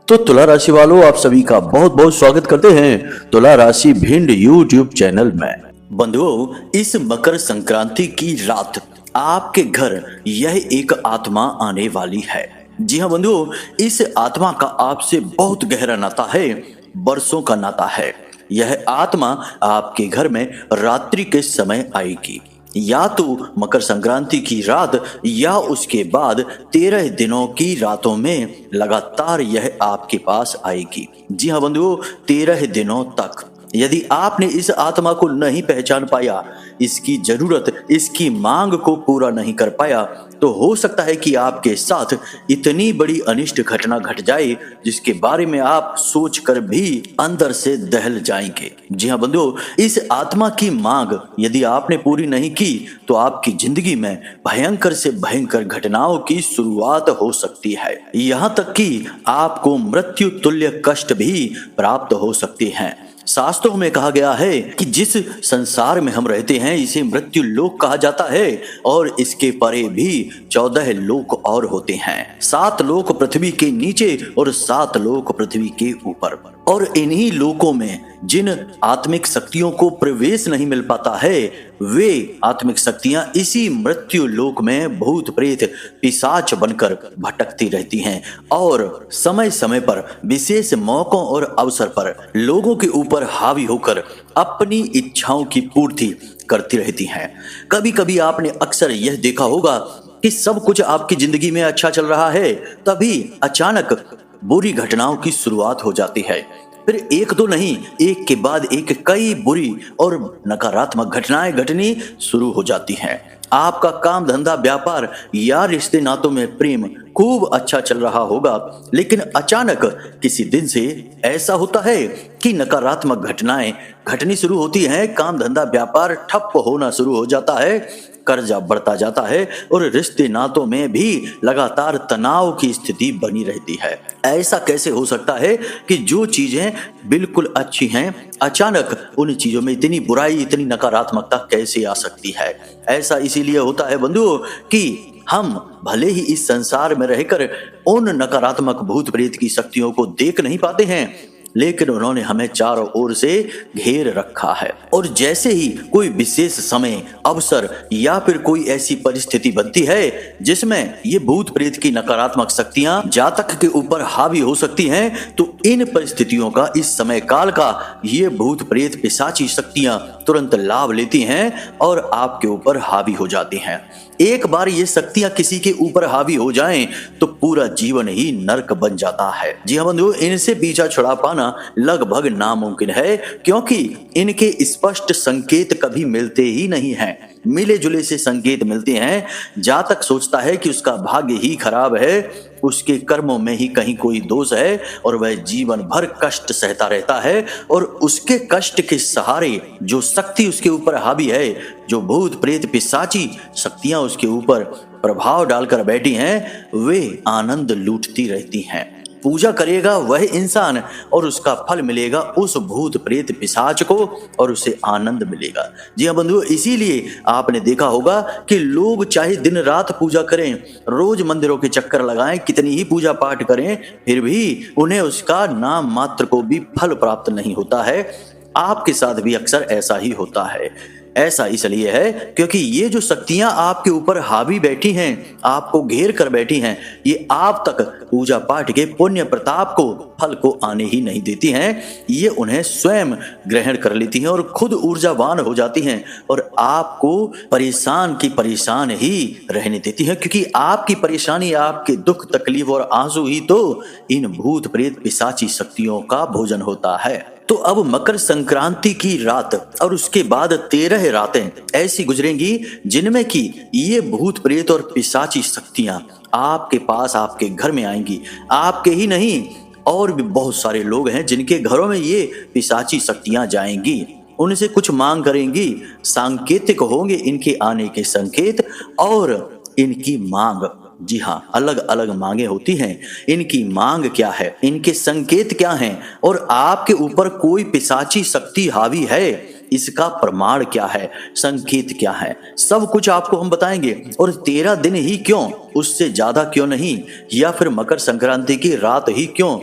तो तुला राशि वालों, आप सभी का बहुत बहुत स्वागत करते हैं तुला राशि भिंड यूट्यूब चैनल में। बंधुओं, इस मकर संक्रांति की रात आपके घर यह एक आत्मा आने वाली है। जी हाँ बंधुओं, इस आत्मा का आपसे बहुत गहरा नाता है, बरसों का नाता है। यह आत्मा आपके घर में रात्रि के समय आएगी, या तो मकर संक्रांति की रात या उसके बाद 13 दिनों की रातों में लगातार यह आपके पास आएगी। जी हाँ बंधुओं, 13 दिनों तक। यदि आपने इस आत्मा को नहीं पहचान पाया, इसकी जरूरत, इसकी मांग को पूरा नहीं कर पाया, तो हो सकता है कि आपके साथ इतनी बड़ी अनिष्ट घटना घट जाए जिसके बारे में आप सोचकर भी अंदर से दहल जाएंगे। जी हाँ बंधुओं, इस आत्मा की मांग यदि आपने पूरी नहीं की तो आपकी जिंदगी में भयंकर से भयंकर घटनाओं की शुरुआत हो सकती है। यहाँ तक कि आपको मृत्यु तुल्य कष्ट भी प्राप्त हो सकते हैं। शास्त्रों में कहा गया है कि जिस संसार में हम रहते हैं इसे मृत्यु लोक कहा जाता है, और इसके परे भी 14 लोक और होते हैं। 7 लोक पृथ्वी के नीचे और 7 लोक पृथ्वी के ऊपर। और इन्हीं लोकों में जिन आत्मिक शक्तियों को प्रवेश नहीं मिल पाता है, वे आत्मिक शक्तियां इसी मृत्यु लोक में भूत प्रेत पिशाच बनकर भटकती रहती हैं और समय समय पर विशेष मौकों और अवसर पर लोगों के ऊपर हावी होकर अपनी इच्छाओं की पूर्ति करती रहती हैं। कभी कभी आपने अक्सर यह देखा होगा कि सब कुछ आपकी जिंदगी में अच्छा चल रहा है, तभी अचानक बुरी घटनाओं की शुरुआत हो जाती है। फिर एक दो नहीं, एक के बाद एक कई बुरी और नकारात्मक घटनाएं घटनी शुरू हो जाती हैं। आपका काम धंधा व्यापार या रिश्ते नातों में प्रेम खूब अच्छा चल रहा होगा, लेकिन अचानक किसी दिन से ऐसा होता है कि नकारात्मक घटनाएं घटनी शुरू होती हैं। काम धंधा व्यापार ठप होना शुरू हो जाता है, कर्जा बढ़ता जाता है और रिश्ते नातों में भी लगातार तनाव की स्थिति बनी रहती है। ऐसा कैसे हो सकता है कि जो चीजें बिल्कुल अच्छी हैं, अचानक उन चीजों में इतनी बुराई, इतनी नकारात्मकता कैसे आ सकती है? ऐसा इसीलिए होता है बंधुओं कि हम भले ही इस संसार में रहकर उन नकारात्मक भूत प्रेत की शक्तियों को देख नहीं पाते हैं, लेकिन उन्होंने हमें चारों ओर से घेर रखा है। और जैसे ही कोई विशेष समय, अवसर या फिर कोई ऐसी परिस्थिति बनती है जिसमें ये भूत प्रेत की नकारात्मक शक्तियां जातक के ऊपर हावी हो सकती हैं, तो इन परिस्थितियों का, इस समय काल का, ये भूत प्रेत पिशाची शक्तियां तुरंत लाभ लेती हैं और आपके ऊपर हावी हो जाती हैं। एक बार ये शक्तियां किसी के ऊपर हावी हो जाएं तो पूरा जीवन ही नरक बन जाता है। जी हाँ बंधुओं, इनसे पीछा छुड़ा पाना लगभग नामुमकिन है, क्योंकि इनके स्पष्ट संकेत कभी मिलते ही नहीं हैं। मिले जुले से संकेत मिलते हैं। जातक सोचता है कि उसका भाग्य ही खराब है, उसके कर्मों में ही कहीं कोई दोष है, और वह जीवन भर कष्ट सहता रहता है। और उसके कष्ट के सहारे जो शक्ति उसके ऊपर हावी है, जो भूत प्रेत पिशाची शक्तियां उसके ऊपर प्रभाव डालकर बैठी हैं, वे आनंद लूटती रहती हैं। पूजा करेगा वह इंसान और उसका फल मिलेगा उस भूत प्रेत पिशाच को, और उसे आनंद मिलेगा। जी हाँ बंधुओं, इसीलिए आपने देखा होगा कि लोग चाहे दिन रात पूजा करें, रोज मंदिरों के चक्कर लगाएं, कितनी ही पूजा पाठ करें, फिर भी उन्हें उसका नाम मात्र को भी फल प्राप्त नहीं होता है। आपके साथ भी अक्सर ऐसा ही होता है। ऐसा इसलिए है क्योंकि ये जो शक्तियां आपके ऊपर हावी बैठी हैं, आपको घेर कर बैठी हैं, ये आप तक पूजा पाठ के पुण्य प्रताप को, फल को आने ही नहीं देती हैं। ये उन्हें स्वयं ग्रहण कर लेती हैं और खुद ऊर्जावान हो जाती हैं और आपको परेशान की परेशान ही रहने देती हैं, क्योंकि आपकी परेशानी, आपके दुख तकलीफ और आंसू ही तो इन भूत प्रेत पिशाची शक्तियों का भोजन होता है। तो अब मकर संक्रांति की रात और उसके बाद 13 रातें ऐसी गुजरेंगी जिनमें कि ये भूत प्रेत और पिशाची शक्तियां आपके पास, आपके घर में आएंगी। आपके ही नहीं, और भी बहुत सारे लोग हैं जिनके घरों में ये पिशाची शक्तियां जाएंगी, उनसे कुछ मांग करेंगी। सांकेतिक होंगे इनके आने के संकेत और इनकी मांग। जी हाँ, अलग अलग मांगे होती हैं। इनकी मांग क्या है, इनके संकेत क्या हैं, और आपके ऊपर कोई पिशाची शक्ति हावी है, इसका प्रमाण क्या है, संकेत क्या है, सब कुछ आपको हम बताएंगे। और 13 दिन ही क्यों, उससे ज्यादा क्यों नहीं, या फिर मकर संक्रांति की रात ही क्यों?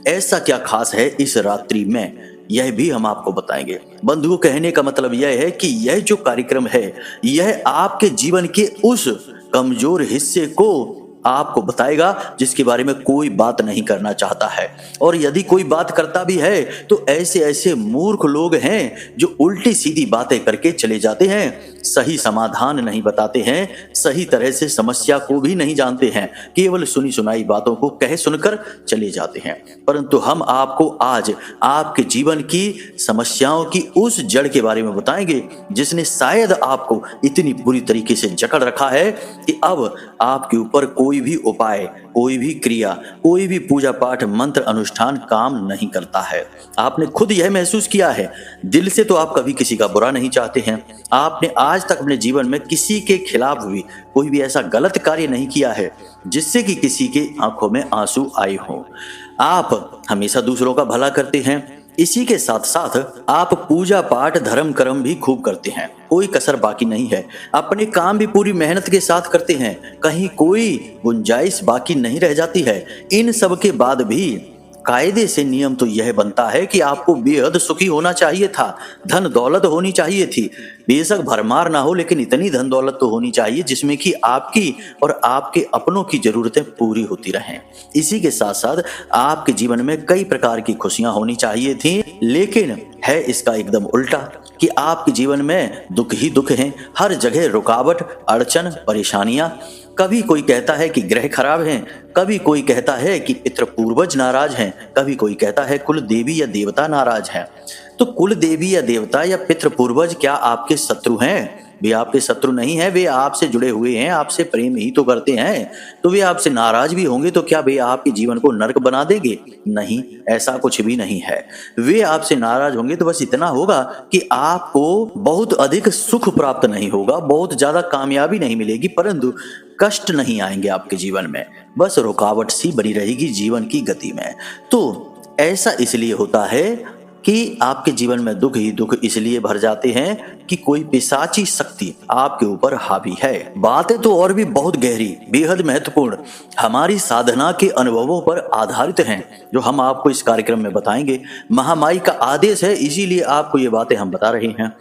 ऐसा क्या खास है इस रात्रि में, यह भी हम आपको बताएंगे। बंधुओं, कहने का मतलब यह है कि यह जो कार्यक्रम है, यह आपके जीवन के उस कमजोर हिस्से को आपको बताएगा जिसके बारे में कोई बात नहीं करना चाहता है। और यदि कोई बात करता भी है तो ऐसे ऐसे मूर्ख लोग हैं जो उल्टी सीधी बातें करके चले जाते हैं, सही समाधान नहीं बताते हैं, सही तरह से समस्या को भी नहीं जानते हैं, केवल सुनी सुनाई बातों को कह सुनकर चले जाते हैं। परंतु हम आपको आज आपके जीवन की समस्याओं की उस जड़ के बारे में बताएंगे जिसने शायद आपको इतनी बुरी तरीके से जकड़ रखा है कि अब आपके ऊपर कोई भी उपाय, कोई भी क्रिया, कोई भी पूजा पाठ, मंत्र, अनुष्ठान काम नहीं करता है। आपने खुद यह महसूस किया है। दिल से तो आप कभी किसी का बुरा नहीं चाहते हैं। आपने आज तक अपने जीवन में किसी के खिलाफ भी कोई भी ऐसा गलत कार्य नहीं किया है जिससे कि किसी के आंखों में आंसू आए हों। आप हमेशा दूसरों का भला करते हैं। इसी के साथ साथ आप पूजा पाठ, धर्म कर्म भी खूब करते हैं, कोई कसर बाकी नहीं है। अपने काम भी पूरी मेहनत के साथ करते हैं, कहीं कोई गुंजाइश बाकी नहीं रह जाती है। इन सब के बाद भी कायदे से नियम तो यह बनता है कि आपको बेहद सुखी होना चाहिए था, धन दौलत होनी चाहिए थी। बेशक भरमार ना हो, लेकिन इतनी धन दौलत तो होनी चाहिए जिसमें कि आपकी और आपके अपनों की जरूरतें पूरी होती रहें। इसी के साथ साथ आपके जीवन में कई प्रकार की खुशियां होनी चाहिए थी, लेकिन है इसका एकदम उल्टा कि आपके जीवन में दुख ही दुख हैं। हर जगह रुकावट, अड़चन, परेशानियां। कभी कोई कहता है कि ग्रह खराब हैं, कभी कोई कहता है कि पितृ पूर्वज नाराज हैं, कभी कोई कहता है कुल देवी या देवता नाराज हैं। तो कुल देवी या देवता या पितृ पूर्वज क्या आपके शत्रु हैं? वे आपके शत्रु नहीं है, वे आपसे जुड़े हुए हैं, आपसे प्रेम ही तो करते हैं। तो वे आपसे नाराज भी होंगे तो क्या वे आपके जीवन को नरक बना देंगे? नहीं, ऐसा कुछ भी नहीं है। वे आपसे नाराज होंगे तो बस इतना होगा कि आपको बहुत अधिक सुख प्राप्त नहीं होगा, बहुत ज्यादा कामयाबी नहीं मिलेगी, परंतु कष्ट नहीं आएंगे आपके जीवन में, बस रुकावट सी बनी रहेगी जीवन की गति में। तो ऐसा इसलिए होता है कि आपके जीवन में दुख ही दुख इसलिए भर जाते हैं कि कोई पिशाची शक्ति आपके ऊपर हावी है। बातें तो और भी बहुत गहरी, बेहद महत्वपूर्ण, हमारी साधना के अनुभवों पर आधारित हैं, जो हम आपको इस कार्यक्रम में बताएंगे। महामाई का आदेश है, इसीलिए आपको ये बातें हम बता रहे हैं।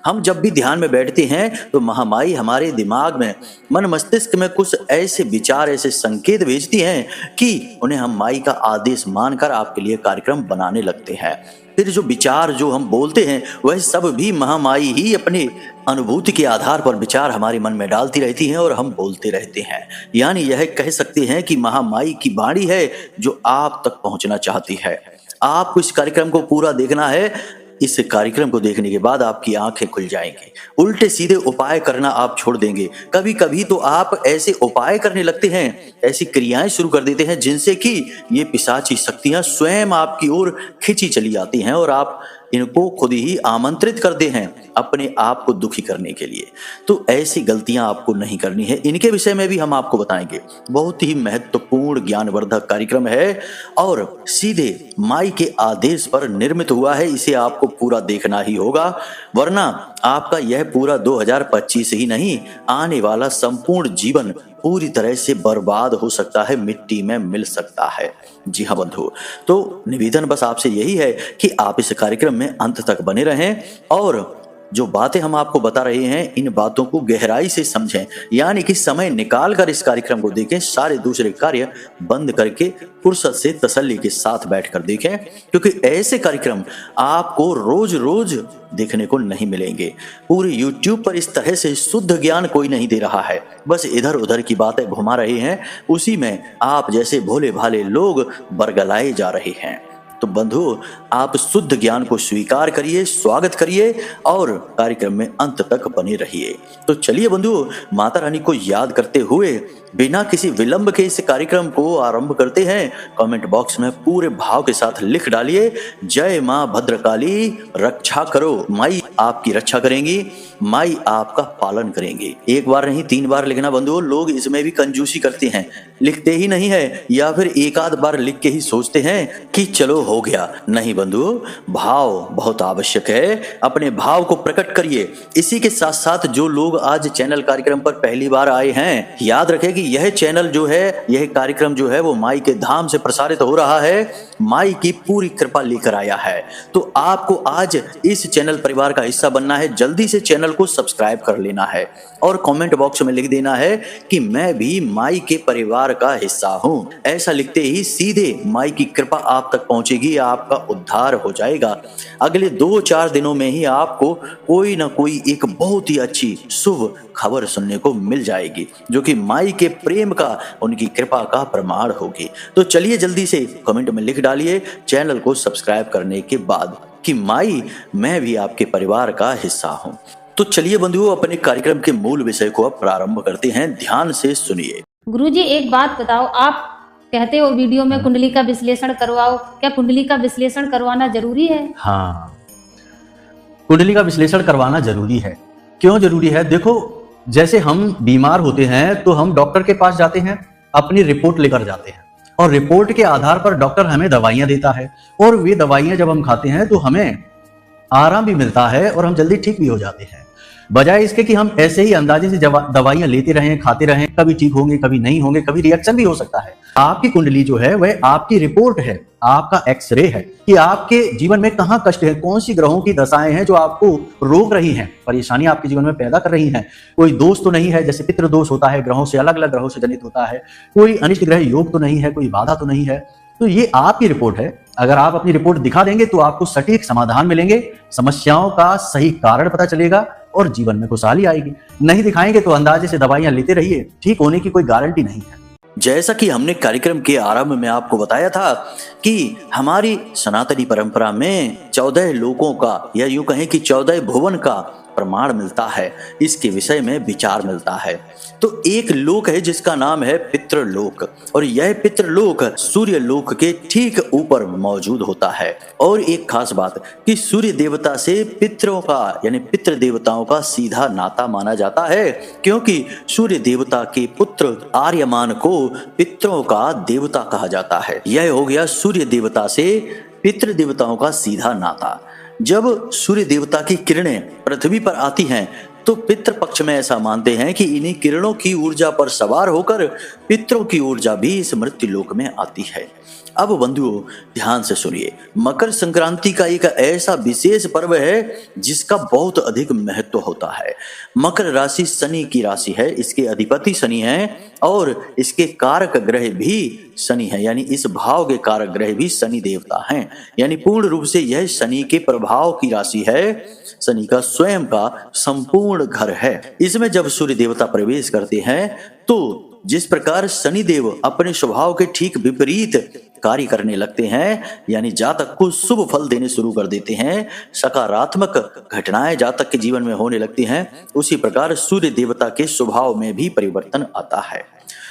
हम जब भी ध्यान में बैठते हैं तो महामाई हमारे दिमाग में, मन मस्तिष्क में कुछ ऐसे विचार, ऐसे संकेत भेजती हैं कि उन्हें हम माई का आदेश मानकर आपके लिए कार्यक्रम बनाने लगते हैं। फिर जो विचार जो हम बोलते हैं वह सब भी महामाई ही अपने अनुभूति के आधार पर विचार हमारे मन में डालती रहती हैं और हम बोलते रहते हैं। यानी यह कह सकते हैं कि महामाई की वाणी है जो आप तक पहुंचना चाहती है। आपको इस कार्यक्रम को पूरा देखना है। इस कार्यक्रम को देखने के बाद आपकी आंखें खुल जाएंगी, उल्टे सीधे उपाय करना आप छोड़ देंगे। कभी कभी तो आप ऐसे उपाय करने लगते हैं, ऐसी क्रियाएं शुरू कर देते हैं जिनसे कि ये पिशाची शक्तियां स्वयं आपकी ओर खिंची चली जाती हैं और आप इनको खुद ही आमंत्रित करते हैं अपने आप को दुखी करने के लिए। तो ऐसी गलतियां आपको नहीं करनी है। इनके विषय में भी हम आपको बताएंगे। बहुत ही महत्वपूर्ण ज्ञानवर्धक कार्यक्रम है और सीधे माई के आदेश पर निर्मित हुआ है। इसे आपको पूरा देखना ही होगा, वरना आपका यह पूरा 2025 ही नहीं, आने वाला संपूर्ण जीवन पूरी तरह से बर्बाद हो सकता है, मिट्टी में मिल सकता है। जी हाँ बंधु, तो निवेदन बस आपसे यही है कि आप इस कार्यक्रम में अंत तक बने रहें और जो बातें हम आपको बता रहे हैं इन बातों को गहराई से समझें, यानी कि समय निकाल कर इस कार्यक्रम को देखें, सारे दूसरे कार्य बंद करके फुर्सत से तसल्ली के साथ बैठकर देखें, क्योंकि ऐसे कार्यक्रम आपको रोज रोज देखने को नहीं मिलेंगे। पूरे YouTube पर इस तरह से शुद्ध ज्ञान कोई नहीं दे रहा है, बस इधर उधर की बातें घुमा रहे हैं, उसी में आप जैसे भोले भाले लोग बरगलाए जा रहे हैं। तो बंधु, आप शुद्ध ज्ञान को स्वीकार करिए, स्वागत करिए और कार्यक्रम में अंत तक बने रहिए। तो चलिए बंधु, माता रानी को याद करते हुए बिना किसी विलंब के इस कार्यक्रम को आरंभ करते हैं। कमेंट बॉक्स में पूरे भाव के साथ लिख डालिए, जय मां भद्रकाली रक्षा करो। माई आपकी रक्षा करेंगी, माई आपका पालन करेंगे। एक बार नहीं 3 बार लिखना बंधु, लोग इसमें भी कंजूसी करते हैं। लिखते ही नहीं है या फिर एक आध बार लिख के ही सोचते हैं कि चलो हो गया। नहीं बंधुओं, भाव बहुत आवश्यक है, अपने भाव को प्रकट करिए। इसी के साथ साथ जो लोग आज चैनल कार्यक्रम पर पहली बार आए हैं, याद रखें कि यह चैनल जो है, यह कार्यक्रम जो है वो माई के धाम से प्रसारित हो रहा है, माई की पूरी कृपा लेकर आया है। तो आपको आज इस चैनल परिवार का हिस्सा बनना है, जल्दी से चैनल को सब्सक्राइब कर लेना है और कमेंट बॉक्स में लिख देना है कि मैं भी माई के परिवार का हिस्सा हूं। ऐसा लिखते ही सीधे माई की कृपा आप तक पहुंचेगी, आपका उद्धार हो जाएगा। अगले 2-4 दिनों में ही आपको कोई ना कोई एक बहुत ही अच्छी शुभ खबर सुनने को मिल जाएगी, जो कि माई के प्रेम का, उनकी कृपा का प्रमाण होगी। तो चलिए जल्दी से कमेंट में लिख डालिए चैनल को सब्सक्राइब करने के बाद कि माई मैं भी आपके परिवार का हिस्सा हूं। तो चलिए बंधुओं, अपने कार्यक्रम के मूल विषय को अब प्रारंभ करते हैं, ध्यान से सुनिए। गुरुजी एक बात बताओ, आप कहते हो वीडियो में कुंडली का विश्लेषण करवाओ, क्या कुंडली का विश्लेषण करवाना जरूरी है? हाँ, कुंडली का विश्लेषण करवाना जरूरी है। क्यों जरूरी है? देखो, जैसे हम बीमार होते हैं तो हम डॉक्टर के पास जाते हैं, अपनी रिपोर्ट लेकर जाते हैं और रिपोर्ट के आधार पर डॉक्टर हमें दवाइयां देता है और वे दवाइयां जब हम खाते हैं तो हमें आराम भी मिलता है और हम जल्दी ठीक भी हो जाते हैं। बजाय इसके कि हम ऐसे ही अंदाजे से दवाइयां लेते रहें, खाते रहें, कभी ठीक होंगे, कभी नहीं होंगे, कभी रिएक्शन भी हो सकता है। आपकी कुंडली जो है वह आपकी रिपोर्ट है, आपका एक्सरे है कि आपके जीवन में कहाँ कष्ट है, कौन सी ग्रहों की दशाएं हैं जो आपको रोक रही हैं, परेशानी आपके जीवन में पैदा कर रही हैं। कोई दोष तो नहीं है, जैसे पितृ दोष होता है, ग्रहों से अलग अलग ग्रहों से जनित होता है। कोई अनिष्ट ग्रह योग तो नहीं है, कोई बाधा तो नहीं है। तो ये आपकी रिपोर्ट है। अगर आप अपनी रिपोर्ट दिखा देंगे तो आपको सटीक समाधान मिलेंगे, समस्याओं का सही कारण पता चलेगा और जीवन में खुशहाली आएगी। नहीं दिखाएंगे तो अंदाजे से दवाइयां लेते रहिए, ठीक होने की कोई गारंटी नहीं है। जैसा कि हमने कार्यक्रम के आरंभ में आपको बताया था कि हमारी सनातनी परंपरा में 14 लोकों का, या यूं कहें कि 14 भुवन का प्रमाण मिलता है, इसके विषय में विचार मिलता है। तो एक लोक है जिसका नाम है पितृलोक, और यह पितृलोक सूर्य लोक के ठीक ऊपर मौजूद होता है। और एक खास बात कि सूर्य देवता से पितरों का, यानी पितृ देवताओं का सीधा नाता माना जाता है, क्योंकि सूर्य देवता के पुत्र आर्यमान को पितरों का देवता कहा जाता है। यह हो गया सूर्य देवता से पितृ देवताओं का सीधा नाता। जब सूर्य देवता की किरणें पृथ्वी पर आती हैं तो पितृ पक्ष में ऐसा मानते हैं कि इन्हीं किरणों की ऊर्जा पर सवार होकर पितरों की ऊर्जा भी इस मृत्यु लोक में आती है। अब बंधुओं ध्यान से सुनिए, मकर संक्रांति का एक ऐसा विशेष पर्व है जिसका बहुत अधिक महत्व होता है। मकर राशि शनि की राशि है, इसके अधिपति शनि हैं और इसके कारक ग्रह भी शनि है, यानी इस भाव के कारक ग्रह भी शनि देवता हैं। यानी पूर्ण रूप से यह शनि के प्रभाव की राशि है, शनि का स्वयं का संपूर्ण घर है। इसमें जब सूर्य देवता प्रवेश करते हैं तो जिस प्रकार शनि देव अपने स्वभाव के ठीक विपरीत कार्य करने लगते हैं, यानी जातक को शुभ फल देने शुरू कर देते हैं, सकारात्मक घटनाएं जातक के जीवन में होने लगती हैं, उसी प्रकार सूर्य देवता के स्वभाव में भी परिवर्तन आता है।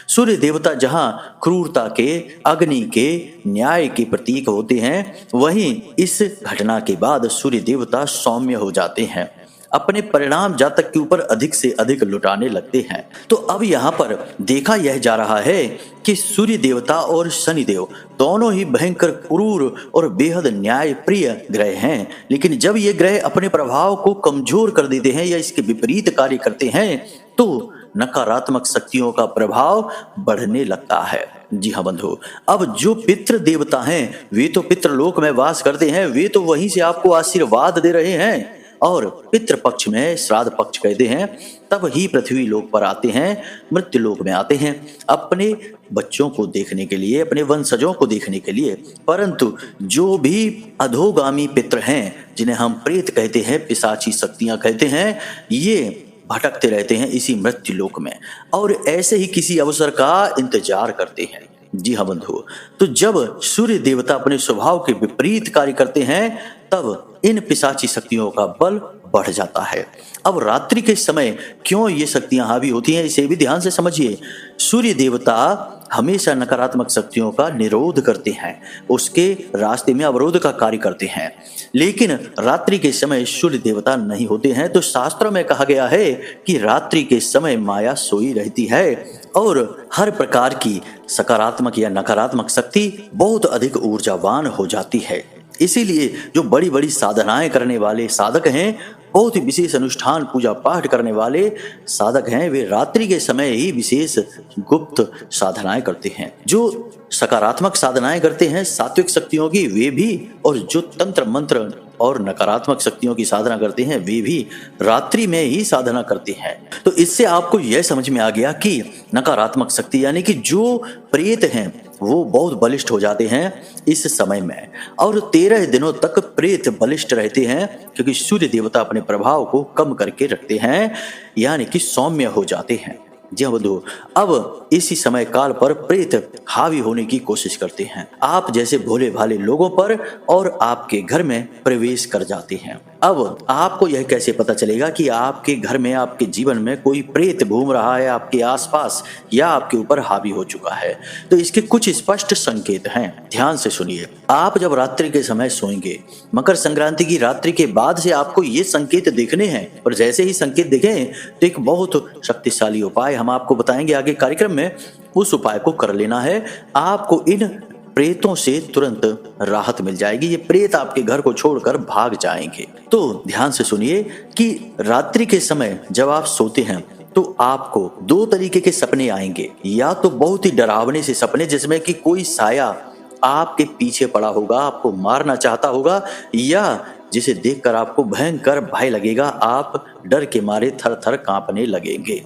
सूर्य देवता जहां क्रूरता के, अग्नि के, न्याय के प्रतीक होते हैं, वहीं इस घटना के बाद सूर्य देवता सौम्य हो जाते हैं, अपने परिणाम जातक के ऊपर अधिक से अधिक लुटाने लगते हैं। तो अब यहाँ पर देखा यह जा रहा है कि सूर्य देवता और शनि देव दोनों ही भयंकर क्रूर और बेहद न्याय प्रिय ग्रह हैं, लेकिन जब ये ग्रह अपने प्रभाव को कमजोर कर देते हैं या इसके विपरीत कार्य करते हैं तो नकारात्मक शक्तियों का प्रभाव बढ़ने लगता है। जी हाँ बंधु, अब जो पितृ देवता हैं वे तो पितृलोक में वास करते हैं, वे तो वहीं से आपको आशीर्वाद दे रहे हैं, और पितृ पक्ष में श्राद्ध पक्ष कहते हैं, तब ही पृथ्वी लोक पर आते हैं, मृत्यु लोक में आते हैं अपने बच्चों को देखने के लिए, अपने वंशजों को देखने के लिए। परंतु जो भी अधोगामी पितृ हैं, जिन्हें हम प्रेत कहते हैं, पिशाची शक्तियां कहते हैं, ये भटकते रहते हैं इसी मृत्यु लोक में और ऐसे ही किसी अवसर का इंतजार करते हैं। जी हाँ बंधु, तो जब सूर्य देवता अपने स्वभाव के विपरीत कार्य करते हैं तब इन पिशाची शक्तियों का बल बढ़ जाता है। अब रात्रि के समय क्यों ये शक्तियां हावी होती हैं, इसे भी ध्यान से समझिए। सूर्य देवता हमेशा नकारात्मक शक्तियों का निरोध करते हैं, उसके रास्ते में अवरोध का कार्य करते हैं। लेकिन रात्रि के समय सूर्य देवता नहीं होते हैं, तो शास्त्रों में कहा गया है कि रात्रि के समय माया सोई रहती है और हर प्रकार की सकारात्मक या नकारात्मक शक्ति बहुत अधिक ऊर्जावान हो जाती है। इसीलिए जो बड़ी बड़ी साधनाएं करने वाले साधक हैं, बहुत ही विशेष अनुष्ठान पूजा पाठ करने वाले साधक हैं, वे रात्रि के समय ही विशेष गुप्त साधनाएं करते हैं। जो सकारात्मक साधनाएं करते हैं सात्विक शक्तियों की, वे भी, और जो तंत्र मंत्र और नकारात्मक शक्तियों की साधना करते हैं वे भी रात्रि में ही साधना करते हैं। तो इससे आपको यह समझ में आ गया कि नकारात्मक शक्ति यानी कि जो प्रेत हैं वो बहुत बलिष्ठ हो जाते हैं इस समय में, और 13 दिनों तक प्रेत बलिष्ठ रहते हैं, क्योंकि सूर्य देवता अपने प्रभाव को कम करके रखते हैं, यानी कि सौम्य हो जाते हैं। जी हाँ बंधु, अब इसी समय काल पर प्रेत हावी होने की कोशिश करते हैं आप जैसे भोले भाले लोगों पर, और आपके घर में प्रवेश कर जाते हैं। अब आपको यह कैसे पता चलेगा कि आपके घर में, आपके जीवन में कोई प्रेत घूम रहा है आपके आसपास या आपके ऊपर हावी हो चुका है? तो इसके कुछ स्पष्ट संकेत हैं, ध्यान से सुनिए। आप जब रात्रि के समय सोएंगे, मकर संक्रांति की रात्रि के बाद से आपको ये संकेत देखने हैं, और जैसे ही संकेत दिखें तो एक बहुत शक्तिशाली उपाय हम आपको बताएंगे आगे कार्यक्रम में। उस उपाय को कर लेना है, आपको इन प्रेतों से तुरंत राहत मिल जाएगी। ये प्रेत आपके घर को छोड़कर भाग जाएंगे। तो ध्यान से सुनिए कि रात्रि के समय जब आप सोते हैं तो आपको 2 तरीके के सपने आएंगे, या तो बहुत ही डरावने से सपने जिसमें कि कोई साया आपके पीछे पड़ा होगा, आपको मारना चाहता होगा, या जिसे देखकर आपको भयंकर भय लगेगा, आप डर के मारे थर थर कांपने लगेंगे।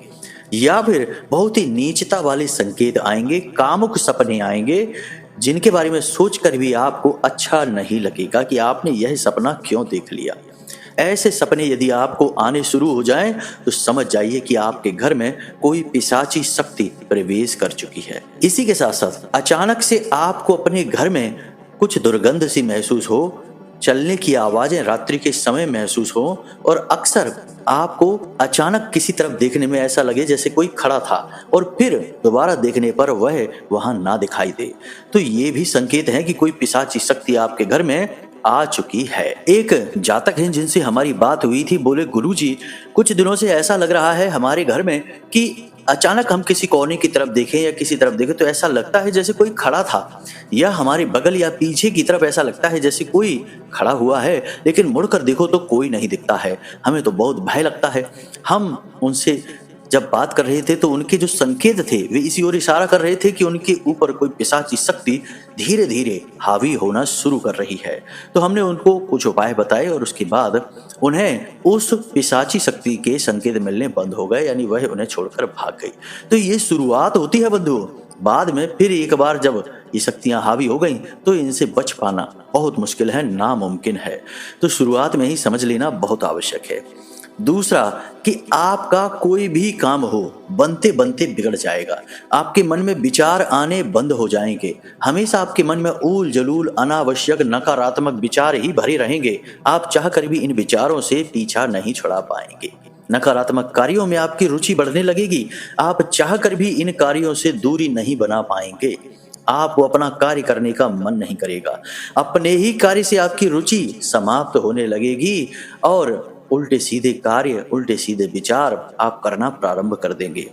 या फिर बहुत ही नीचता वाले संकेत आएंगे, कामुक सपने आएंगे, जिनके बारे में सोचकर भी आपको अच्छा नहीं लगेगा कि आपने यह सपना क्यों देख लिया। ऐसे सपने यदि आपको आने शुरू हो जाएं तो समझ जाइए कि आपके घर में कोई पिशाची शक्ति प्रवेश कर चुकी है। इसी के साथ साथ अचानक से आपको अपने घर में कुछ दुर्गंध सी महसूस हो, चलने की आवाजें रात्रि के समय महसूस हो, और अक्सर आपको अचानक किसी तरफ देखने में ऐसा लगे जैसे कोई खड़ा था और फिर दोबारा देखने पर वह वहां ना दिखाई दे, तो ये भी संकेत है कि कोई पिशाची शक्ति आपके घर में आ चुकी है। एक जातक हैं जिनसे हमारी बात हुई थी, बोले गुरुजी कुछ दिनों से ऐसा लग रहा है हमारे घर में कि अचानक हम किसी कोने की तरफ देखें या किसी तरफ देखें तो ऐसा लगता है जैसे कोई खड़ा था, या हमारे बगल या पीछे की तरफ ऐसा लगता है जैसे कोई खड़ा हुआ है, लेकिन मुड़कर देखो तो कोई नहीं दिखता है। हमें तो बहुत भय लगता है। हम उनसे जब बात कर रहे थे तो उनके जो संकेत थे वे इसी ओर इशारा कर रहे थे कि उनके ऊपर कोई पिशाची शक्ति धीरे धीरे हावी होना शुरू कर रही है। तो हमने उनको कुछ उपाय बताए और उसके बाद उन्हें उस पिशाची शक्ति के संकेत मिलने बंद हो गए, यानी वह उन्हें छोड़कर भाग गई। तो ये शुरुआत होती है बंधु, बाद में फिर एक बार जब ये शक्तियां हावी हो गई तो इनसे बच पाना बहुत मुश्किल है, नामुमकिन है। तो शुरुआत में ही समझ लेना बहुत आवश्यक है। दूसरा कि आपका कोई भी काम हो बनते बनते बिगड़ जाएगा, आपके मन में विचार आने बंद हो जाएंगे, हमेशा आपके मन में ऊल जलूल अनावश्यक नकारात्मक विचार ही भरे रहेंगे। आप चाहकर भी इन विचारों से पीछा नहीं छुड़ा पाएंगे। नकारात्मक कार्यों में आपकी रुचि बढ़ने लगेगी, आप चाहकर भी इन कार्यों से दूरी नहीं बना पाएंगे। आपको अपना कार्य करने का मन नहीं करेगा, अपने ही कार्य से आपकी रुचि समाप्त होने लगेगी और उल्टे सीधे कार्य, उल्टे सीधे विचार आप करना प्रारंभ कर देंगे।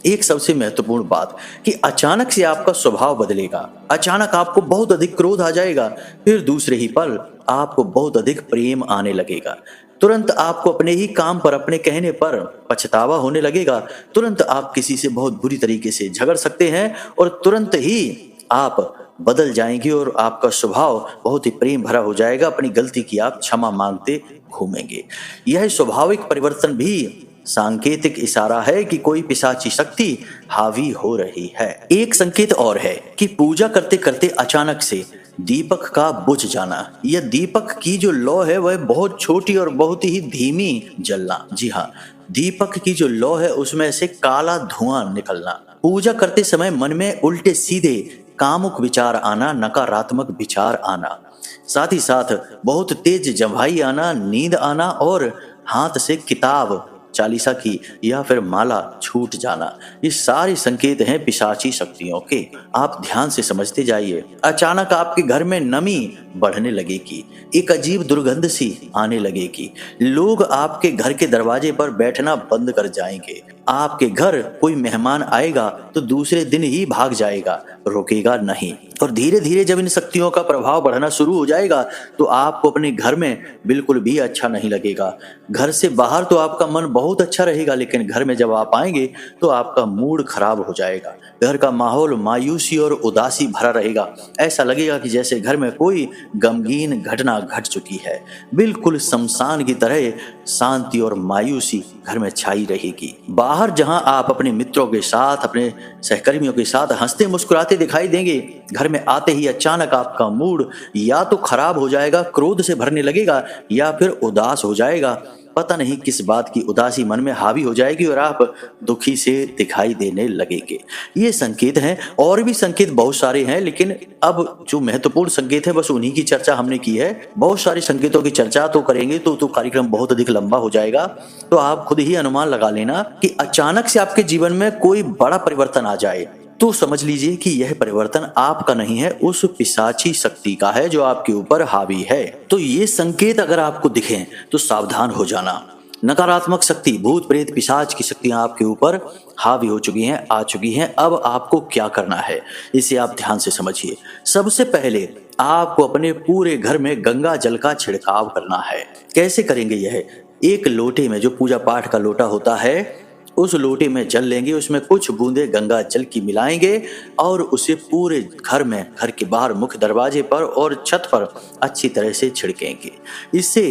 एक सबसे महत्वपूर्ण बात कि अचानक से आपका स्वभाव बदलेगा, अचानक आपको बहुत अधिक क्रोध आ जाएगा, फिर दूसरे ही पल आपको बहुत अधिक प्रेम आने लगेगा। तुरंत आपको अपने ही काम पर, अपने कहने पर पछतावा होने लगेगा, तुरंत आप किसी से बहुत बुरी तरीके से झगड़ सकते हैं और तुरंत ही आप बदल जाएंगे और आपका स्वभाव बहुत ही प्रेम भरा हो जाएगा। अपनी गलती की आप क्षमा मांगते घूमेंगे। यह स्वाभाविक परिवर्तन भी सांकेतिक इशारा है कि कोई पिशाची शक्ति हावी हो रही है। एक संकेत और है कि पूजा करते करते अचानक से दीपक का बुझ जाना, यह दीपक की जो लौ है वह बहुत छोटी और बहुत ही धीमी जलना। जी हाँ, दीपक की जो लौ है उसमें से काला धुआं निकलना। पूजा करते समय मन में उल्टे सीधे कामुक विचार आना, नकारात्मक विचार आना, साथ ही साथ बहुत तेज जम्हाई आना, नींद आना और हाथ से किताब चालीसा की या फिर माला छूट जाना, ये सारे संकेत हैं पिशाची शक्तियों के। आप ध्यान से समझते जाइए। अचानक आपके घर में नमी बढ़ने लगेगी, एक अजीब दुर्गंध सी आने लगेगी, लोग आपके घर के दरवाजे पर बैठना बंद कर जाएंगे, आपके घर कोई मेहमान आएगा तो दूसरे दिन ही भाग जाएगा, रुकेगा नहीं। और धीरे धीरे जब इन शक्तियों का प्रभाव बढ़ना शुरू हो जाएगा तो आपको अपने घर में बिल्कुल भी अच्छा नहीं लगेगा। घर से बाहर तो आपका मन बहुत अच्छा रहेगा, लेकिन घर में जब आप आएंगे तो आपका मूड खराब हो जाएगा। घर का माहौल मायूसी और उदासी भरा रहेगा। ऐसा लगेगा कि जैसे घर में कोई गमगीन घटना घट चुकी है। बिल्कुल शमशान की तरह शांति और मायूसी घर में छाई रहेगी। बाहर जहां आप अपने मित्रों के साथ, अपने सहकर्मियों के साथ हंसते मुस्कुराते दिखाई देंगे, घर में आते ही अचानक आपका मूड या तो खराब हो जाएगा, क्रोध से भरने लगेगा, या फिर उदास हो जाएगा। पता नहीं किस बात की उदासी मन में हावी हो जाएगी और आप दुखी से दिखाई देने लगेंगे। ये संकेत हैं, और भी संकेत बहुत सारे हैं, लेकिन अब जो महत्वपूर्ण संकेत है बस उन्हीं की चर्चा हमने की है। बहुत सारे संकेतों की चर्चा तो करेंगे तो कार्यक्रम बहुत अधिक लंबा हो जाएगा। तो आप खुद ही अनुमान लगा लेना कि अचानक से आपके जीवन में कोई बड़ा परिवर्तन आ जाए तो समझ लीजिए कि यह परिवर्तन आपका नहीं है, उस पिशाची शक्ति का है जो आपके ऊपर हावी है। तो ये संकेत अगर आपको दिखें तो सावधान हो जाना। नकारात्मक शक्ति, भूत प्रेत पिशाच की शक्तियां आपके ऊपर हावी हो चुकी हैं, आ चुकी हैं। अब आपको क्या करना है इसे आप ध्यान से समझिए। सबसे पहले आपको अपने पूरे घर में गंगा जल का छिड़काव करना है। कैसे करेंगे यह? एक लोटे में, जो पूजा पाठ का लोटा होता है, उस लोटे में जल लेंगे, उसमें कुछ बूंदे गंगा जल की मिलाएंगे और उसे पूरे घर में, घर के बाहर मुख्य दरवाजे पर और छत पर अच्छी तरह से छिड़केंगे। इससे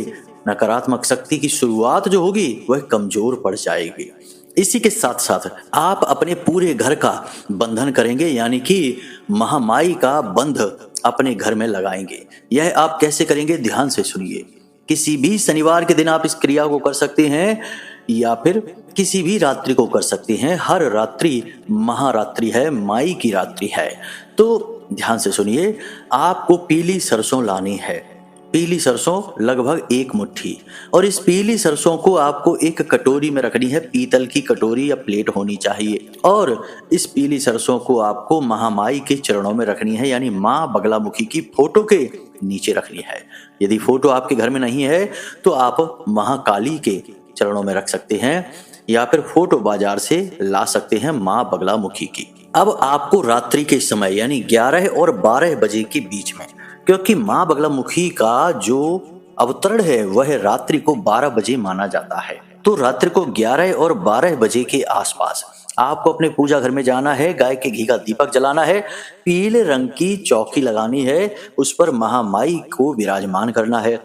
नकारात्मक शक्ति की शुरुआत जो होगी वह कमजोर पड़ जाएगी। इसी के साथ साथ आप अपने पूरे घर का बंधन करेंगे, यानी कि महामाई का बंध अपने घर में लगाएंगे। यह आप कैसे करेंगे ध्यान से सुनिए। किसी भी शनिवार के दिन आप इस क्रिया को कर सकते हैं या फिर किसी भी रात्रि को कर सकते हैं। हर रात्रि महारात्रि है, माई की रात्रि है। तो ध्यान से सुनिए, आपको पीली सरसों लानी है। पीली सरसों लगभग 1 मुट्ठी, और इस पीली सरसों को आपको एक कटोरी में रखनी है। पीतल की कटोरी या प्लेट होनी चाहिए, और इस पीली सरसों को आपको महामाई के चरणों में रखनी है, यानी माँ बगलामुखी की फोटो के नीचे रखनी है। यदि फोटो आपके घर में नहीं है तो आप महाकाली के चरणों में रख सकते हैं, या फिर फोटो बाजार से ला सकते हैं माँ बगलामुखी की। अब आपको रात्रि के समय यानी 11 और 12 बजे के बीच में, क्योंकि माँ बगलामुखी का जो अवतरण है वह रात्रि को 12 बजे माना जाता है, तो रात्रि को 11 और 12 बजे के आसपास आपको अपने पूजा घर में जाना है। गाय के घी का दीपक जलाना है, पीले रंग की चौकी लगानी है, उस पर महामाई को विराजमान करना है,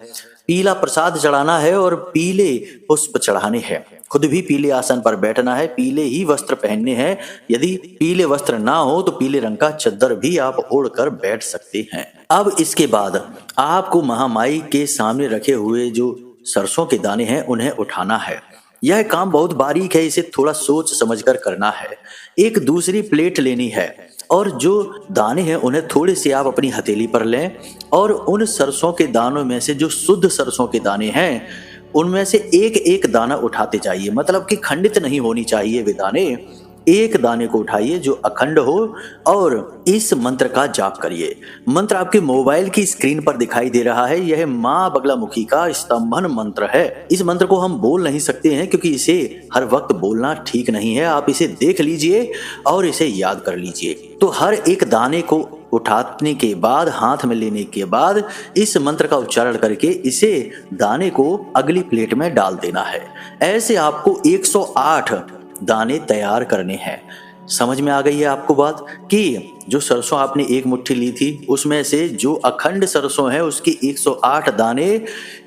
पीला प्रसाद चढ़ाना है और पीले पुष्प चढ़ाने हैं। खुद भी पीले आसन पर बैठना है, पीले ही वस्त्र पहनने हैं। यदि पीले वस्त्र ना हो तो पीले रंग का चद्दर भी आप ओढ़कर बैठ सकते हैं। अब इसके बाद आपको महामाई के सामने रखे हुए जो सरसों के दाने हैं उन्हें उठाना है। यह काम बहुत बारीक है, इसे थोड़ा सोच समझकर करना है। एक दूसरी प्लेट लेनी है और जो दाने हैं उन्हें थोड़े से आप अपनी हथेली पर लें, और उन सरसों के दानों में से जो शुद्ध सरसों के दाने हैं उनमें से एक एक दाना उठाते जाइए। मतलब कि खंडित नहीं होनी चाहिए वे दाने। एक दाने को उठाइए जो अखंड हो और इस मंत्र का जाप करिए। मंत्र आपके मोबाइल की स्क्रीन पर दिखाई दे रहा है। यह माँ बगलामुखी का स्तंभन मंत्र है। इस मंत्र को हम बोल नहीं सकते हैं क्योंकि इसे हर वक्त बोलना ठीक नहीं है। आप इसे देख लीजिए और इसे याद कर लीजिए। तो हर एक दाने को उठाने के बाद, हाथ में लेने के बाद इस मंत्र का उच्चारण करके इसे दाने को अगली प्लेट में डाल देना है। ऐसे आपको 108 दाने तैयार करने हैं। समझ में आ गई है आपको बात कि जो सरसों आपने 1 मुट्ठी ली थी उसमें से जो अखंड सरसों है उसके 108 दाने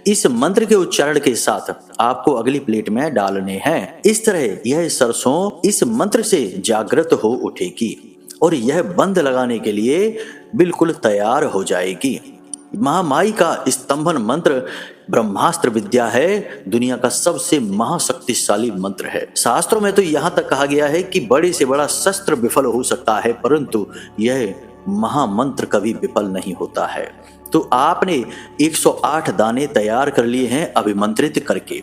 इस मंत्र के उच्चारण के साथ आपको अगली प्लेट में डालने हैं। इस तरह यह सरसों इस मंत्र से जागृत हो उठेगी और यह बंद लगाने के लिए बिल्कुल तैयार हो जाएगी। महामाई का स्तंभन मंत्र ब्रह्मास्त्र विद्या है, दुनिया का सबसे महाशक्तिशाली मंत्र है। शास्त्रों में तो यहाँ तक कहा गया है कि बड़े से बड़ा शस्त्र विफल हो सकता है परंतु यह महामंत्र कभी विफल नहीं होता है। तो आपने 108 दाने तैयार कर लिए हैं अभिमंत्रित करके।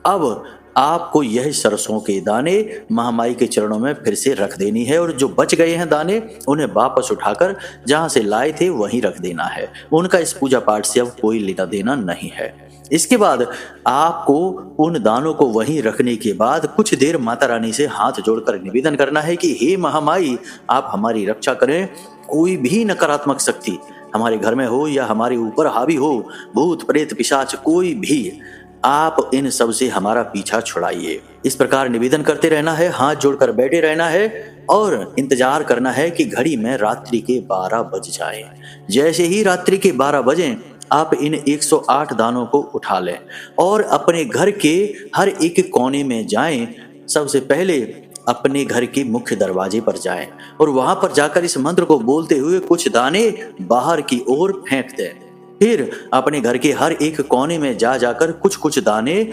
अब आपको यह सरसों के दाने महामाई के चरणों में फिर से रख देनी है और जो बच गए हैं दाने उन्हें वापस उठाकर जहां से लाए थे वहीं रख देना है। उनका इस पूजा पाठ से अब कोई लेना देना नहीं है। इसके बाद आपको उन दानों को वहीं रखने के बाद कुछ देर माता रानी से हाथ जोड़कर निवेदन करना है कि हे महामाई, आप हमारी रक्षा करें। कोई भी नकारात्मक शक्ति हमारे घर में हो या हमारे ऊपर हावी हो, भूत प्रेत पिशाच कोई भी, आप इन सब से हमारा पीछा छुड़ाइए। इस प्रकार निवेदन करते रहना है, हाथ जोड़कर बैठे रहना है और इंतजार करना है कि घड़ी में रात्रि के 12 बज जाएं। जैसे ही रात्रि के 12 बजें आप इन 108 दानों को उठा लें और अपने घर के हर एक कोने में जाएं। सबसे पहले अपने घर के मुख्य दरवाजे पर जाएं और वहां पर जाकर इस मंत्र को बोलते हुए कुछ दाने बाहर की ओर फेंक दें। फिर अपने घर के हर एक कोने में जाकर कुछ दाने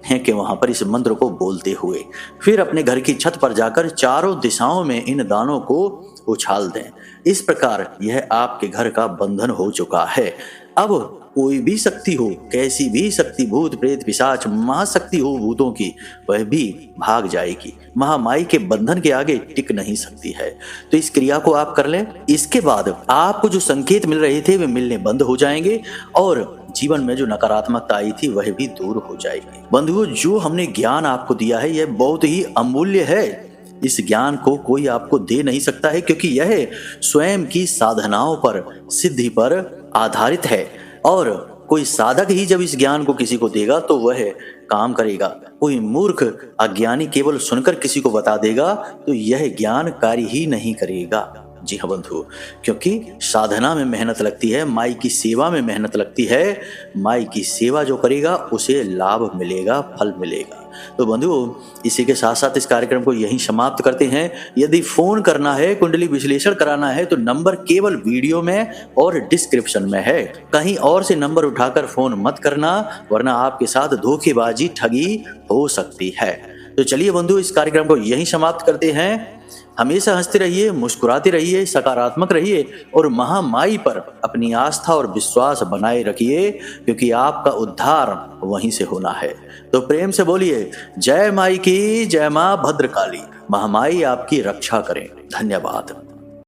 फेंके वहां पर इस मंत्र को बोलते हुए। फिर अपने घर की छत पर जाकर चारों दिशाओं में इन दानों को उछाल दें। इस प्रकार यह आपके घर का बंधन हो चुका है। अब कोई भी शक्ति हो, कैसी भी शक्ति, भूत प्रेत पिशाच महाशक्ति हो भूतों की, वह भी भाग जाएगी। महामाई के बंधन के आगे टिक नहीं सकती है। तो इस क्रिया को आप कर लें। इसके बाद आपको जो संकेत मिल रहे थे वे मिलने बंद हो जाएंगे और जीवन में जो नकारात्मकता आई थी वह भी दूर हो जाएगी। बंधुओं, जो हमने ज्ञान आपको दिया है यह बहुत ही अमूल्य है। इस ज्ञान को कोई आपको दे नहीं सकता है क्योंकि यह स्वयं की साधनाओं पर, सिद्धि पर आधारित है और कोई साधक ही जब इस ज्ञान को किसी को देगा तो वह काम करेगा। कोई मूर्ख अज्ञानी केवल सुनकर किसी को बता देगा तो यह ज्ञान कार्य ही नहीं करेगा। जी हाँ बंधु, क्योंकि साधना में मेहनत लगती है, माई की सेवा में मेहनत लगती है। माई की सेवा जो करेगा उसे लाभ मिलेगा, फल मिलेगा। तो बंधु, इसी के साथ साथ इस कार्यक्रम को यहीं समाप्त करते हैं। यदि फोन करना है, कुंडली विश्लेषण कराना है तो नंबर केवल वीडियो में और डिस्क्रिप्शन में है। कहीं और से नंबर उठाकर फोन मत करना, वरना आपके साथ धोखेबाजी, ठगी हो सकती है। तो चलिए बंधु, इस कार्यक्रम को यहीं समाप्त करते हैं। हमेशा हंसते रहिए, मुस्कुराते रहिए, सकारात्मक रहिए और महामाई पर अपनी आस्था और विश्वास बनाए रखिए क्योंकि आपका उद्धार वहीं से होना है। तो प्रेम से बोलिए जय माई की, जय मां भद्रकाली। महामाई आपकी रक्षा करें। धन्यवाद।